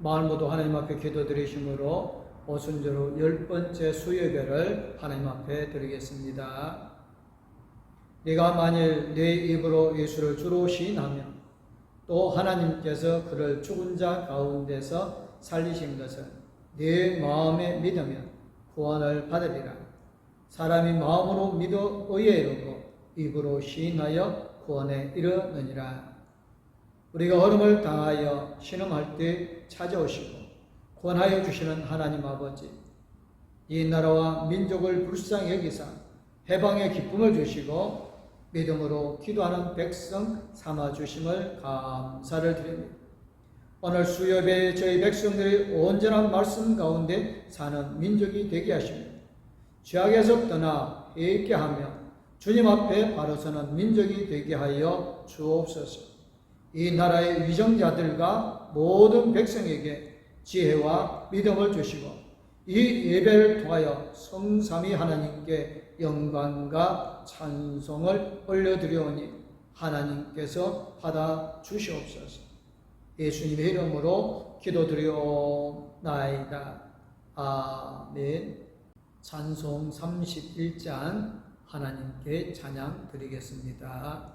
마을 모두 하나님 앞에 기도드리심으로 오순절 10번째 수요예배를 하나님 앞에 드리겠습니다. 네가 만일 네 입으로 예수를 주로 시인하면 또 하나님께서 그를 죽은 자 가운데서 살리신 것을 네 마음에 믿으면 구원을 받으리라. 사람이 마음으로 믿어 의에 이르고 입으로 시인하여 구원에 이르느니라. 우리가 얼음을 당하여 신음할 때 찾아오시고 구원하여 주시는 하나님 아버지, 이 나라와 민족을 불쌍히 여기사 해방의 기쁨을 주시고 믿음으로 기도하는 백성 삼아주심을 감사를 드립니다. 오늘 수요예배에 저희 백성들이 온전한 말씀 가운데 사는 민족이 되게 하시며 죄악에서 떠나 회개케 하며 주님 앞에 바로 서는 민족이 되게 하여 주옵소서. 이 나라의 위정자들과 모든 백성에게 지혜와 믿음을 주시고 이 예배를 통하여 성삼위 하나님께 영광과 찬송을 올려드리오니 하나님께서 받아 주시옵소서. 예수님의 이름으로 기도드리옵나이다. 아멘. 찬송 31장 하나님께 찬양 드리겠습니다.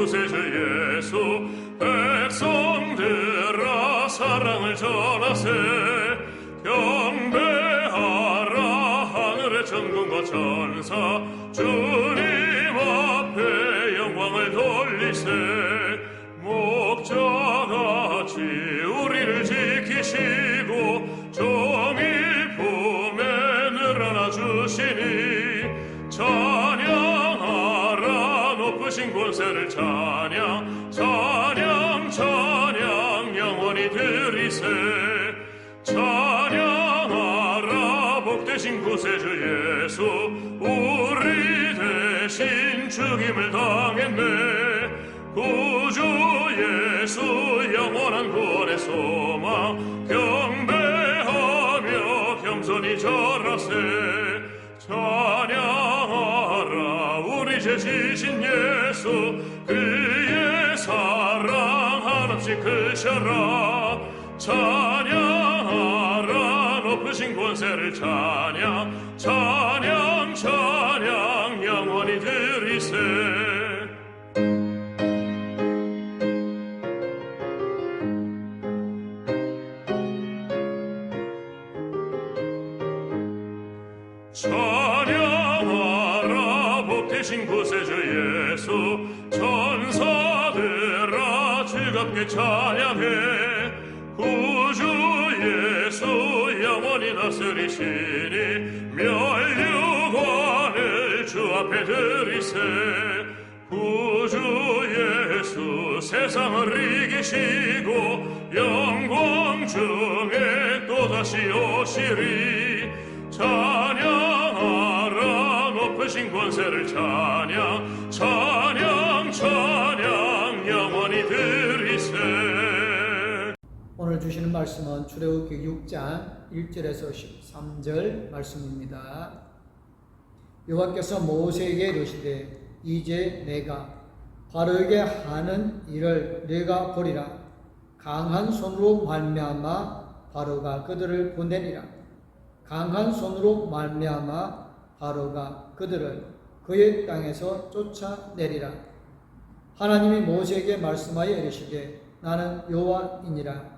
구세주 예수 백성들아 사랑을 전하세 경배하라 하늘의 천군과 천사 주님 앞에 영광을 돌리세 목자같이 우리를 지키시고 종일 품에 늘어나 주시니 찬양하라 높으신 권세를 찬양 찬양 찬양 영원히 드리세 찬양하라 복되신 구세주 예수 우리 대신 죽임을 당했네 구주 예수 영원한 구원의 소망 경배하며 겸손히 절하세 찬양하라 우리 죄 지신 예수 그의 사랑 한없이 크셔라 찬양하라 높으신 권세를 찬양 찬양 찬양 영원히 드리세 찬양하라 복되신 구세주 예수 천사들아 즐겁게 찬양해 구주 예수 영원히 다스리시니 멸류관을 주 앞에 드리세 구주 예수 세상을 이기시고 영광 중에 또다시 오시리 찬양하라 높으신 권세를 찬양 찬양 찬양 영원히 드리세. 오늘 주시는 말씀은 출애굽기 6장 1절에서 13절 말씀입니다. 여호와께서 모세에게 이르시되 이제 내가 바로에게 하는 일을 네가 보리라. 강한 손으로 말미암아 바로가 그들을 보내리라. 강한 손으로 말미암아 바로가 그들을 그의 땅에서 쫓아내리라. 하나님이 모세에게 말씀하여 이르시되 나는 여호와이니라.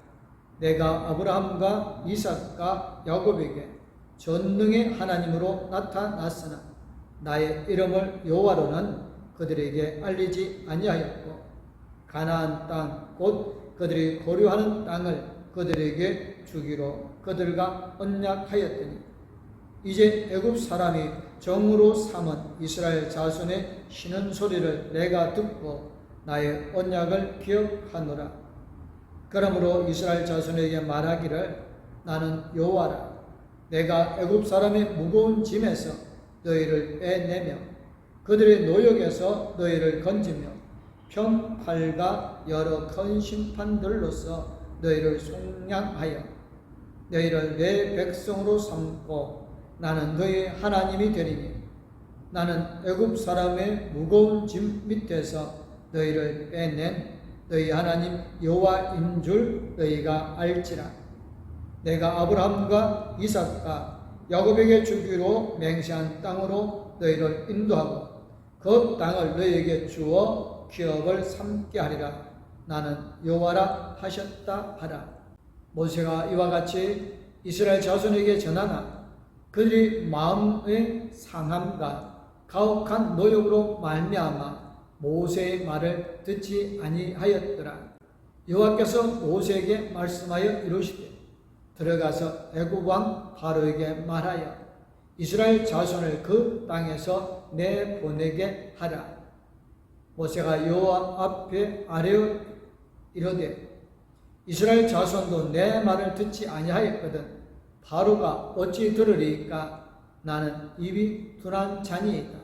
내가 아브라함과 이삭과 야곱에게 전능의 하나님으로 나타났으나 나의 이름을 여호와로는 그들에게 알리지 아니하였고 가나안 땅 곧 그들이 거류하는 땅을 그들에게 주기로 그들과 언약하였더니 이제 애굽 사람이 정으로 삼은 이스라엘 자손의 쉬는 소리를 내가 듣고 나의 언약을 기억하노라. 그러므로 이스라엘 자손에게 말하기를 나는 여호와라. 내가 애굽 사람의 무거운 짐에서 너희를 빼내며 그들의 노역에서 너희를 건지며 평팔과 여러 큰 심판들로서 너희를 속량하여 너희를 내 백성으로 삼고 나는 너희 하나님이 되리니 나는 애굽 사람의 무거운 짐 밑에서 너희를 빼낸 너희 하나님 여호와인 줄 너희가 알지라. 내가 아브라함과 이삭과 야곱에게 주기로 맹세한 땅으로 너희를 인도하고 그 땅을 너희에게 주어 기업을 삼게 하리라. 나는 여호와라 하셨다 하라. 모세가 이와 같이 이스라엘 자손에게 전하나 그들이 마음의 상함과 가혹한 노력으로 말미암아 모세의 말을 듣지 아니하였더라. 여호와께서 모세에게 말씀하여 이르시되 들어가서 애굽 왕 바로에게 말하여 이스라엘 자손을 그 땅에서 내보내게 하라. 모세가 여호와 앞에 아뢰어 이르되 이스라엘 자손도 내 말을 듣지 아니하였거든 바로가 어찌 들으리까? 나는 입이 둔한 자니이다.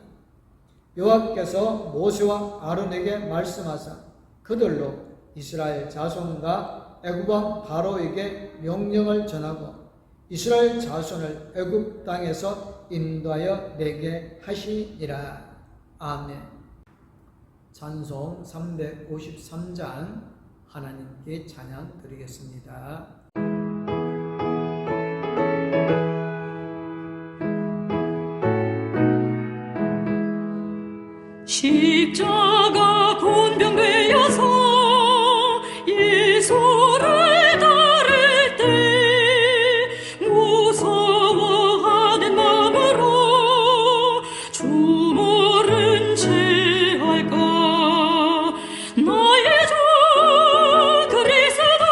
여호와께서 모세와 아론에게 말씀하사 그들로 이스라엘 자손과 애굽 왕 바로에게 명령을 전하고 이스라엘 자손을 애굽 땅에서 인도하여 내게 하시니라. 아멘. 찬송 353장 하나님께 찬양 드리겠습니다. 십자가 곤병되어서 예수를 따를 때 무서워하는 마음으로 주 모른 채 할까. 나의 주 그리스도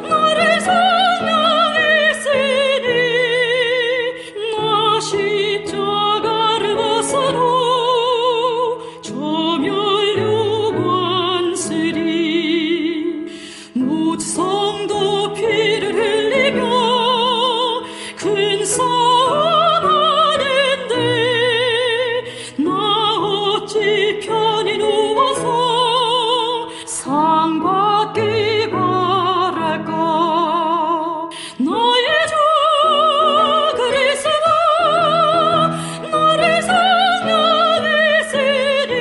나를 성령했으니 나 십자가를 벗어로 성도 피를 흘리며 큰 싸움하는데 나 어찌 편히 누워서 상 받기 바랄까. 나의 주 그리스도 나를 성령했으니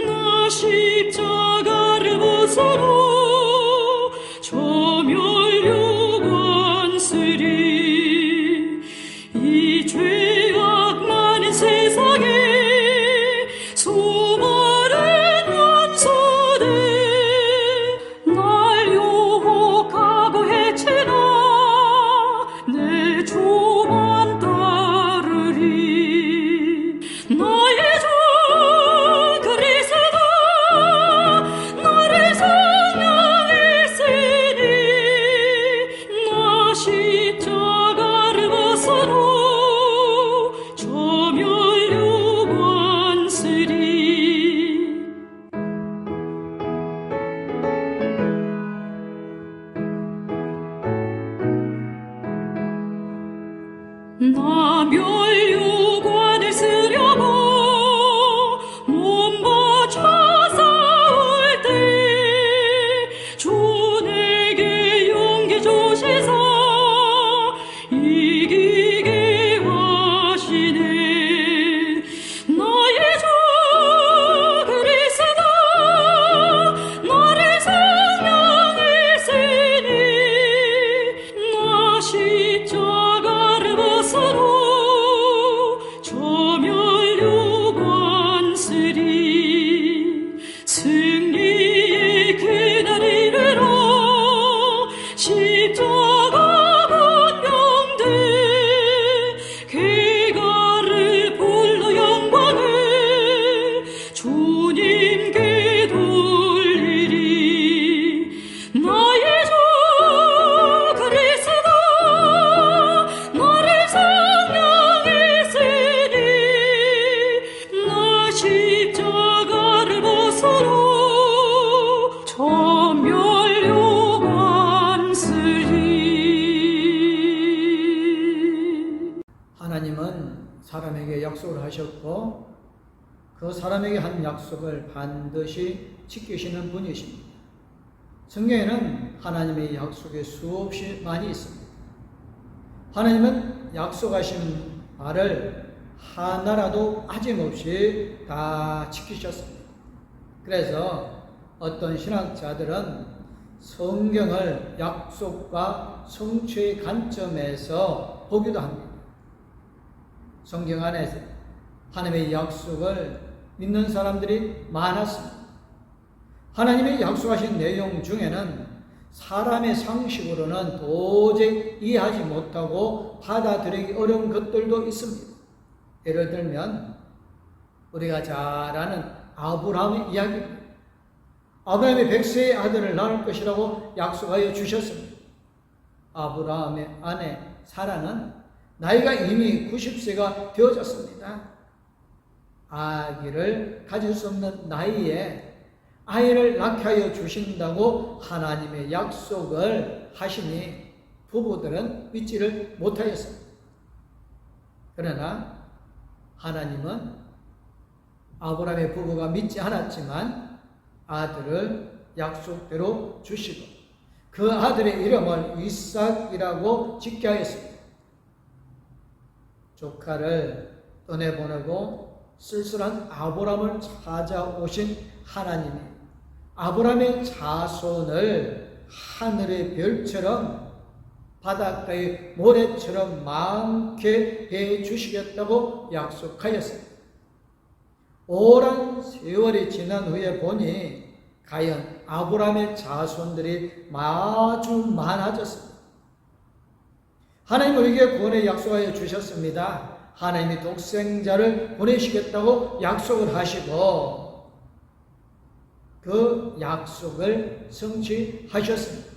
나 십자가를 벗어로 이 죄악 많은 세상에 수많은 원수들 날 유혹하고 해치나 내 주만 따르리. 나의 주 그리스도 나를 성령했으니 나 십자가를 벗어로 나 멸류관을 쓰려고 몸 바쳐 싸울 때 주 내게 용기 주시사 이기게 하시네. 나의 주 그리스도 나를 성령했으니 나 십자가를 벗어로 저멸류관 쓰리. 승리의 그날 이르러 십자가 권명돼 개가를 불러 영광을 주님께 돌리리. 나의 주 그리스도 나를 성령했으니 나 십자가를 벗어로 저멸류관 쓰리. 하나님은 사람에게 약속을 하셨고 그 사람에게 한 약속을 반드시 지키시는 분이십니다. 성경에는 하나님의 약속이 수없이 많이 있습니다. 하나님은 약속하신 바를 하나라도 빠짐없이 다 지키셨습니다. 그래서 어떤 신학자들은 성경을 약속과 성취의 관점에서 보기도 합니다. 성경 안에서 하나님의 약속을 믿는 사람들이 많았습니다. 하나님의 약속하신 내용 중에는 사람의 상식으로는 도저히 이해하지 못하고 받아들이기 어려운 것들도 있습니다. 예를 들면 우리가 잘 아는 아브라함의 이야기입니다. 아브라함이 100세의 아들을 낳을 것이라고 약속하여 주셨습니다. 아브라함의 아내 사라는 나이가 이미 90세가 되어졌습니다. 아기를 가질 수 없는 나이에 아이를 낳게 하여 주신다고 하나님의 약속을 하시니 부부들은 믿지를 못하였습니다. 그러나 하나님은 아브라함의 부부가 믿지 않았지만 아들을 약속대로 주시고 그 아들의 이름을 이삭이라고 짓게 하였습니다. 조카를 떠내보내고 쓸쓸한 아브라함을 찾아오신 하나님이 아브라함의 자손을 하늘의 별처럼 바닷가의 모래처럼 많게 해 주시겠다고 약속하였습니다. 오랜 세월이 지난 후에 보니 과연 아브라함의 자손들이 아주 많아졌습니다. 하나님 우리에게 구원의 약속하여 주셨습니다. 하나님이 독생자를 보내시겠다고 약속을 하시고 그 약속을 성취하셨습니다.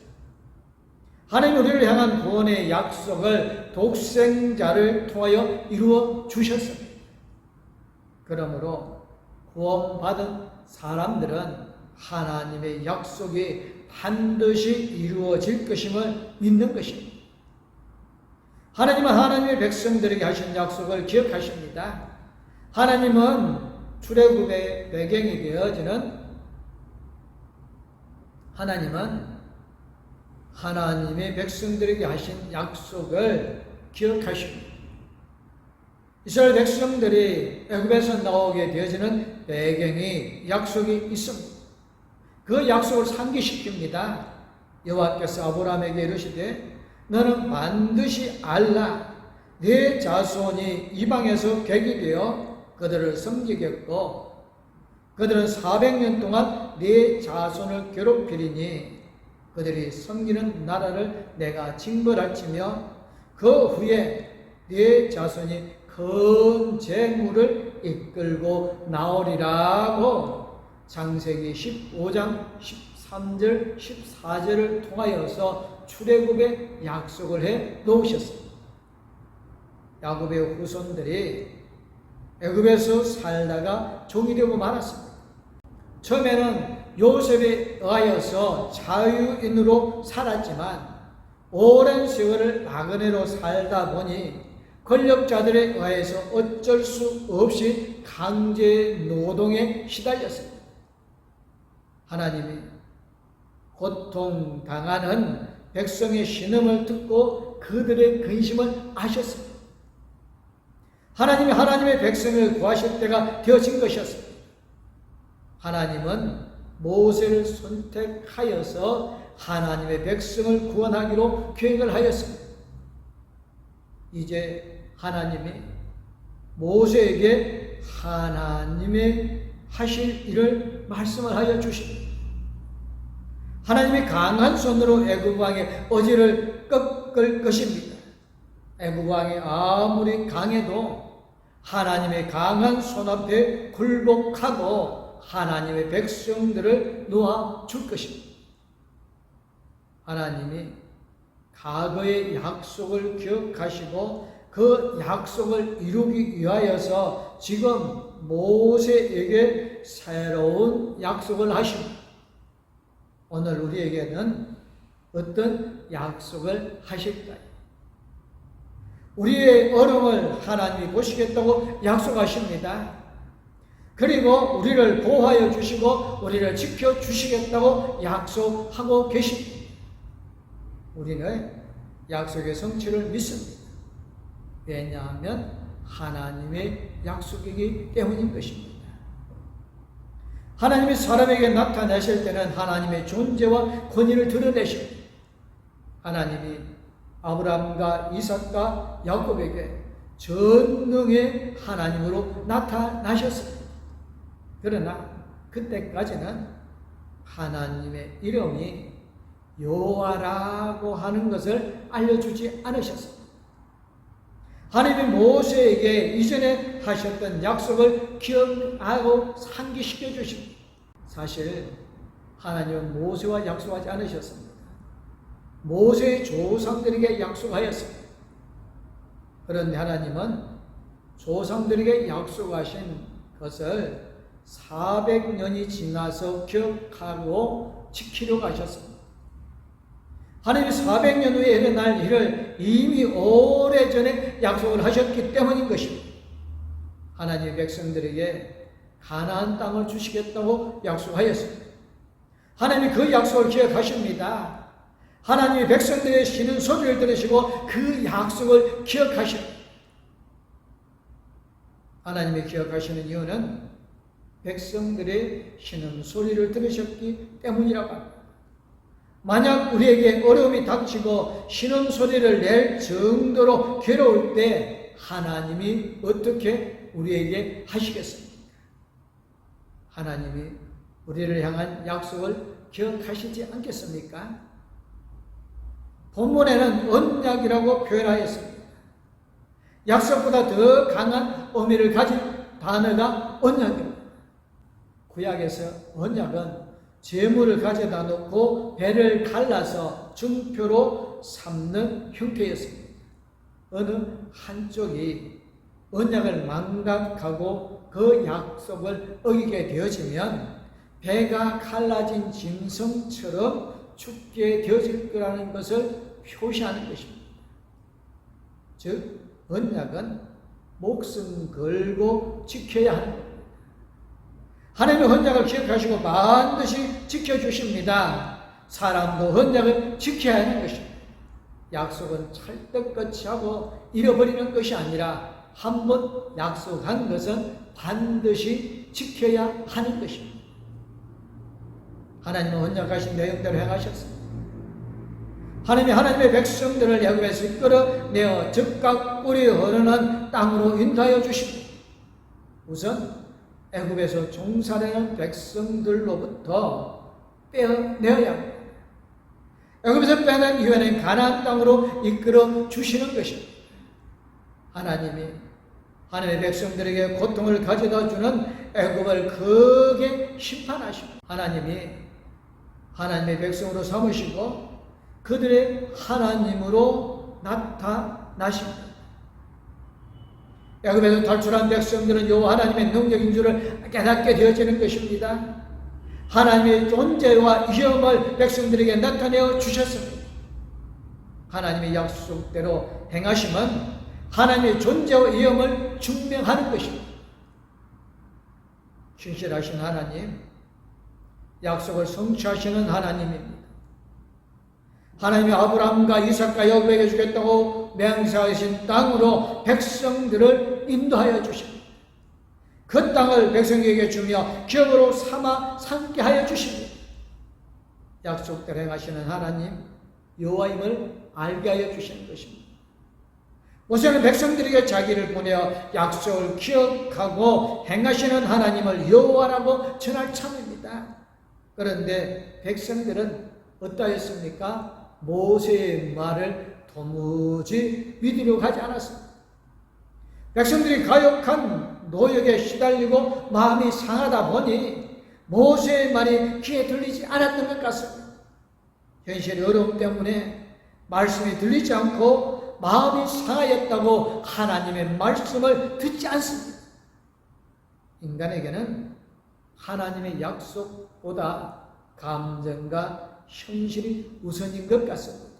하나님 우리를 향한 구원의 약속을 독생자를 통하여 이루어 주셨습니다. 그러므로 구원받은 사람들은 하나님의 약속이 반드시 이루어질 것임을 믿는 것입니다. 하나님은 하나님의 백성들에게 하신 약속을 기억하십니다. 하나님은 출애굽의 배경이 되어지는 하나님은 하나님의 백성들에게 하신 약속을 기억하십니다. 이스라엘 백성들이 애굽에서 나오게 되어지는 배경이 약속이 있습니다. 그 약속을 상기시킵니다. 여호와께서 아브라함에게 이르시되 너는 반드시 알라 네 자손이 이방에서 객이 되어 그들을 섬기겠고 그들은 400년 동안 네 자손을 괴롭히리니 그들이 섬기는 나라를 내가 징벌할지며 그 후에 네 자손이 큰 재물을 이끌고 나오리라고 창세기 15장 13절 14절을 통하여서 출애굽의 약속을 해 놓으셨습니다. 야곱의 후손들이 애굽에서 살다가 종이 되고 말았습니다. 처음에는 요셉에 의하여서 자유인으로 살았지만 오랜 세월을 나그네로 살다 보니 권력자들에 의해서 어쩔 수 없이 강제 노동에 시달렸습니다. 하나님이 고통당하는 백성의 신음을 듣고 그들의 근심을 아셨습니다. 하나님이 하나님의 백성을 구하실 때가 되어진 것이었습니다. 하나님은 모세를 선택하여서 하나님의 백성을 구원하기로 계획을 하였습니다. 이제 하나님이 모세에게 하나님의 하실 일을 말씀을 하여 주십니다. 하나님이 강한 손으로 애굽 왕의 어지를 꺾을 것입니다. 애굽 왕이 아무리 강해도 하나님의 강한 손 앞에 굴복하고 하나님의 백성들을 놓아줄 것입니다. 하나님이 과거의 약속을 기억하시고 그 약속을 이루기 위하여서 지금 모세에게 새로운 약속을 하십니다. 오늘 우리에게는 어떤 약속을 하실까요? 우리의 어려움을 하나님이 보시겠다고 약속하십니다. 그리고 우리를 보호하여 주시고 우리를 지켜주시겠다고 약속하고 계십니다. 우리는 약속의 성취를 믿습니다. 왜냐하면 하나님의 약속이기 때문인 것입니다. 하나님이 사람에게 나타내실 때는 하나님의 존재와 권위를 드러내십니다. 하나님이 아브라함과 이삭과 야곱에게 전능의 하나님으로 나타나셨습니다. 그러나 그때까지는 하나님의 이름이 여호와라고 하는 것을 알려주지 않으셨습니다. 하나님이 모세에게 이전에 하셨던 약속을 기억하고 상기시켜 주십니다. 사실 하나님은 모세와 약속하지 않으셨습니다. 모세의 조상들에게 약속하였습니다. 그런데 하나님은 조상들에게 약속하신 것을 400년이 지나서 기억하고 지키려고 하셨습니다. 하나님이 400년 후에 일어날 일을 이미 오래전에 약속을 하셨기 때문인 것입니다. 하나님의 백성들에게 가나안 땅을 주시겠다고 약속하였습니다. 하나님이 그 약속을 기억하십니다. 하나님의 백성들의 쉬는 소리를 들으시고 그 약속을 기억하십니다. 하나님이 기억하시는 이유는 백성들의 쉬는 소리를 들으셨기 때문이라고 합니다. 만약 우리에게 어려움이 닥치고 쉬는 소리를 낼 정도로 괴로울 때 하나님이 어떻게 우리에게 하시겠습니까? 하나님이 우리를 향한 약속을 기억하시지 않겠습니까? 본문에는 언약이라고 표현하였습니다. 약속보다 더 강한 의미를 가진 단어가 언약입니다. 구약에서 언약은 재물을 가져다 놓고 배를 갈라서 증표로 삼는 형태였습니다. 어느 한쪽이 언약을 망각하고 그 약속을 어기게 되어지면 배가 갈라진 짐승처럼 죽게 되어질 거라는 것을 표시하는 것입니다. 즉 언약은 목숨 걸고 지켜야 하는 겁니다. 하나님의 언약을 기억하시고 반드시 지켜주십니다. 사람도 언약을 지켜야 하는 것입니다. 약속은 찰떡같이 하고 잃어버리는 것이 아니라 한번 약속한 것은 반드시 지켜야 하는 것입니다. 하나님은 언약하신 내용대로 행하셨습니다. 하나님이 하나님의 백성들을 애굽에서 이끌어내어 적각 꿀이 흐르는 땅으로 인도하여 주십니다. 우선 애굽에서 종살이하는 백성들로부터 빼내어야 합니다. 애굽에서 빼낸 이후에는 가나안 땅으로 이끌어 주시는 것입니다. 하나님의 백성들에게 고통을 가져다 주는 애굽을 크게 심판하시고 하나님의 백성으로 삼으시고 그들의 하나님으로 나타나십니다. 애굽에서 탈출한 백성들은 여호와 하나님의 능력인 줄을 깨닫게 되어지는 것입니다. 하나님의 존재와 위엄을 백성들에게 나타내어 주셨습니다. 하나님의 약속대로 행하심은 하나님의 존재와 위엄을 증명하는 것입니다. 신실하신 하나님, 약속을 성취하시는 하나님입니다. 하나님이 아브라함과 이삭과 야곱에게 주겠다고 맹세하신 땅으로 백성들을 인도하여 주십니다. 그 땅을 백성에게 주며 기업으로 삼아 삼게 하여 주십니다. 약속대로 행하시는 하나님 여호와임을 알게 하여 주시는 것입니다. 모세는 백성들에게 자기를 보내어 약속을 기억하고 행하시는 하나님을 여호와라고 전할 참입니다. 그런데 백성들은 어떠했습니까? 모세의 말을 도무지 믿으려고 하지 않았습니다. 백성들이 가혹한 노역에 시달리고 마음이 상하다 보니 모세의 말이 귀에 들리지 않았던 것 같습니다. 현실의 어려움 때문에 말씀이 들리지 않고 마음이 상하였다고 하나님의 말씀을 듣지 않습니다. 인간에게는 하나님의 약속보다 감정과 현실이 우선인 것 같습니다.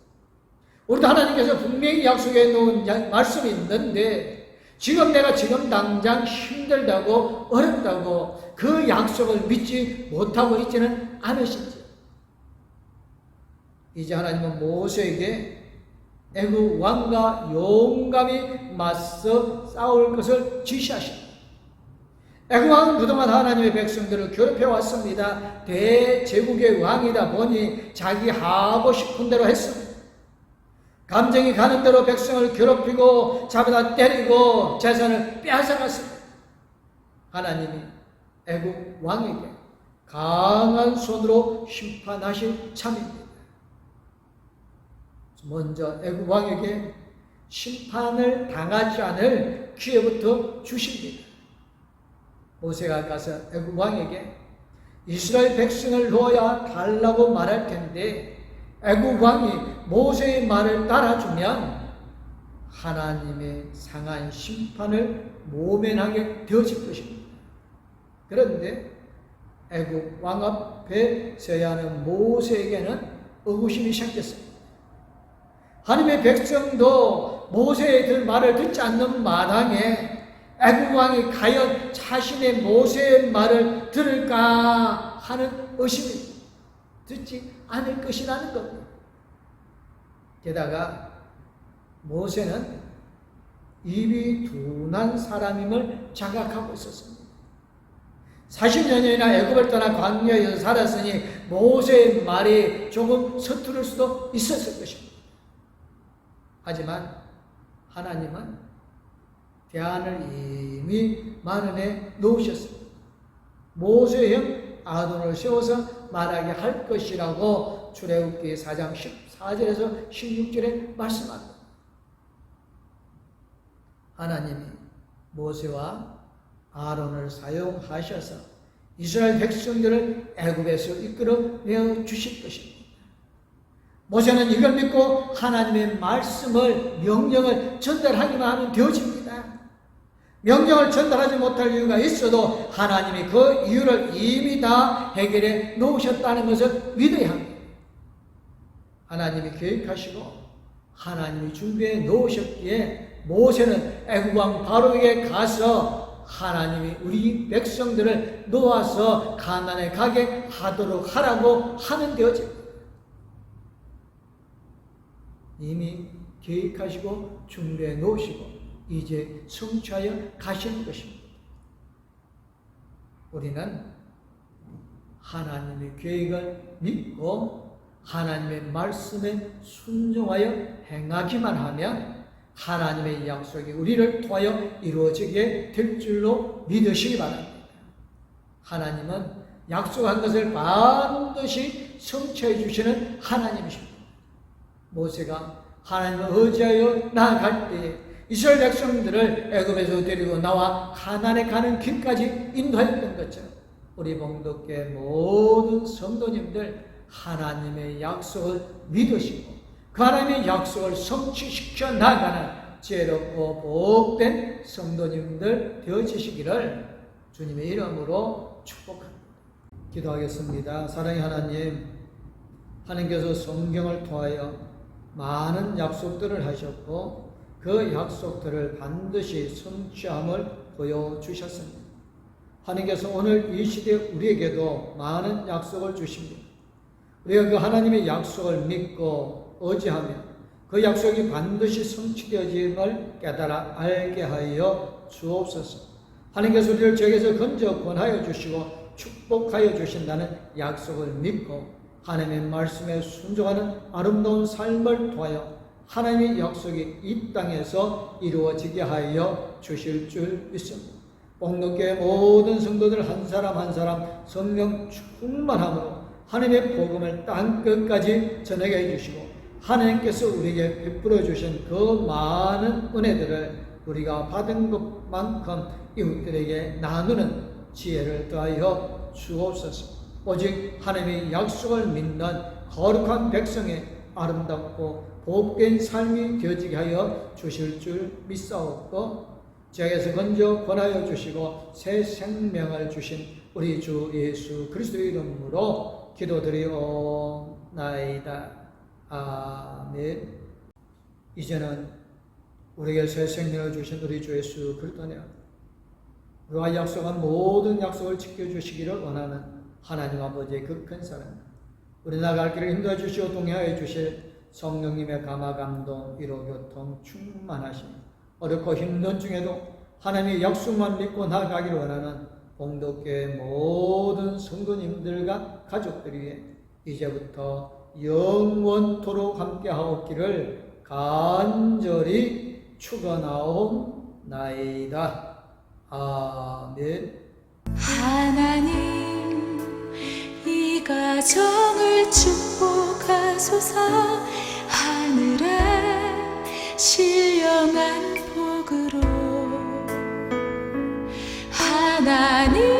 우리도 하나님께서 분명히 약속해 놓은 말씀이 있는데 지금 내가 지금 당장 힘들다고 어렵다고 그 약속을 믿지 못하고 있지는 않으신지. 이제 하나님은 모세에게 애굽 왕과 용감히 맞서 싸울 것을 지시하십니다. 애굽 왕은 그동안 하나님의 백성들을 괴롭혀 왔습니다. 대제국의 왕이다 보니 자기 하고 싶은 대로 했습니다. 감정이 가는 대로 백성을 괴롭히고 잡아다 때리고 재산을 빼앗아갔습니다. 하나님이 애굽 왕에게 강한 손으로 심판하실 참입니다. 먼저 애굽 왕에게 심판을 당하지 않을 기회부터 주십니다. 모세가 가서 애굽 왕에게 이스라엘 백성을 놓아 달라고 말할 텐데 애굽 왕이 모세의 말을 따라주면 하나님의 상한 심판을 모면하게 되어질 것입니다. 그런데 애굽 왕 앞에 서야 하는 모세에게는 의구심이 생겼습니다. 하나님의 백성도 모세의 그 말을 듣지 않는 마당에 애굽 왕이 과연 자신의 모세의 말을 들을까 하는 의심이 듣지 않을 것이라는 겁니다. 게다가 모세는 입이 둔한 사람임을 자각하고 있었습니다. 40년이나 애굽을 떠나 광야에서 살았으니 모세의 말이 조금 서투를 수도 있었을 것입니다. 하지만 하나님은 대안을 이미 마련해 놓으셨습니다. 모세의 형 아론을 세워서 말하게 할 것이라고 출애굽기 4장 14절에서 16절에 말씀합니다. 하나님이 모세와 아론을 사용하셔서 이스라엘 백성들을 애굽에서 이끌어내어 주실 것입니다. 모세는 이걸 믿고 하나님의 말씀을 명령을 전달하기만 하면 되어집니다. 명령을 전달하지 못할 이유가 있어도 하나님이 그 이유를 이미 다 해결해 놓으셨다는 것을 믿어야 합니다. 하나님이 계획하시고 하나님이 준비해 놓으셨기에 모세는 애굽 왕 바로에게 가서 하나님이 우리 백성들을 놓아서 가나안에 가게 하도록 하라고 하는 되어집니다. 이미 계획하시고 준비해 놓으시고 이제 성취하여 가시는 것입니다. 우리는 하나님의 계획을 믿고 하나님의 말씀에 순종하여 행하기만 하면 하나님의 약속이 우리를 통하여 이루어지게 될 줄로 믿으시기 바랍니다. 하나님은 약속한 것을 반드시 성취해 주시는 하나님이십니다. 모세가 하나님을 의지하여 나아갈 때에 이스라엘 백성들을 애굽에서 데리고 나와 가나안에 가는 길까지 인도하였던 것처럼 우리 봉독회 모든 성도님들 하나님의 약속을 믿으시고 그 하나님의 약속을 성취시켜 나가는 지혜롭고 복된 성도님들 되어지시기를 주님의 이름으로 축복합니다. 기도하겠습니다. 사랑의 하나님, 하나님께서 성경을 통하여 많은 약속들을 하셨고 그 약속들을 반드시 성취함을 보여주셨습니다. 하나님께서 오늘 이 시대 우리에게도 많은 약속을 주십니다. 우리가 그 하나님의 약속을 믿고 의지하며 그 약속이 반드시 성취되어짐을 깨달아 알게 하여 주옵소서. 하나님께서 우리를 죄에서 건져 권하여 주시고 축복하여 주신다는 약속을 믿고 하나님의 말씀에 순종하는 아름다운 삶을 통하여 하나님의 약속이 이 땅에서 이루어지게 하여 주실 줄 믿습니다. 복록교회 모든 성도들 한 사람 한 사람 성령 충만함으로 하나님의 복음을 땅끝까지 전하게 해주시고 하나님께서 우리에게 베풀어 주신 그 많은 은혜들을 우리가 받은 것만큼 이웃들에게 나누는 지혜를 더하여 주옵소서. 오직 하나님의 약속을 믿는 거룩한 백성의 아름답고 복된 삶이 되어지게 하여 주실 줄 믿사옵고 죄에서 건져 권하여 주시고 새 생명을 주신 우리 주 예수 그리스도의 이름으로 기도드리옵나이다. 아멘. 이제는 우리에게 새 생명을 주신 우리 주 예수 그리스도냐 우리와 약속한 모든 약속을 지켜주시기를 원하는 하나님 아버지의 그 큰 사랑 우리 나갈 길을 인도해 주시고 동행하여 주실 성령님의 감화 감동 위로 교통 충만하심 어렵고 힘든 중에도 하나님의 약속만 믿고 나아가기를 원하는 봉독교회 모든 성도님들과 가족들 위해 이제부터 영원토록 함께하옵기를 간절히 축원하옵나이다. 아멘. 하나님 이 가정을 축복하소서 하늘에 신령한 복으로 하나님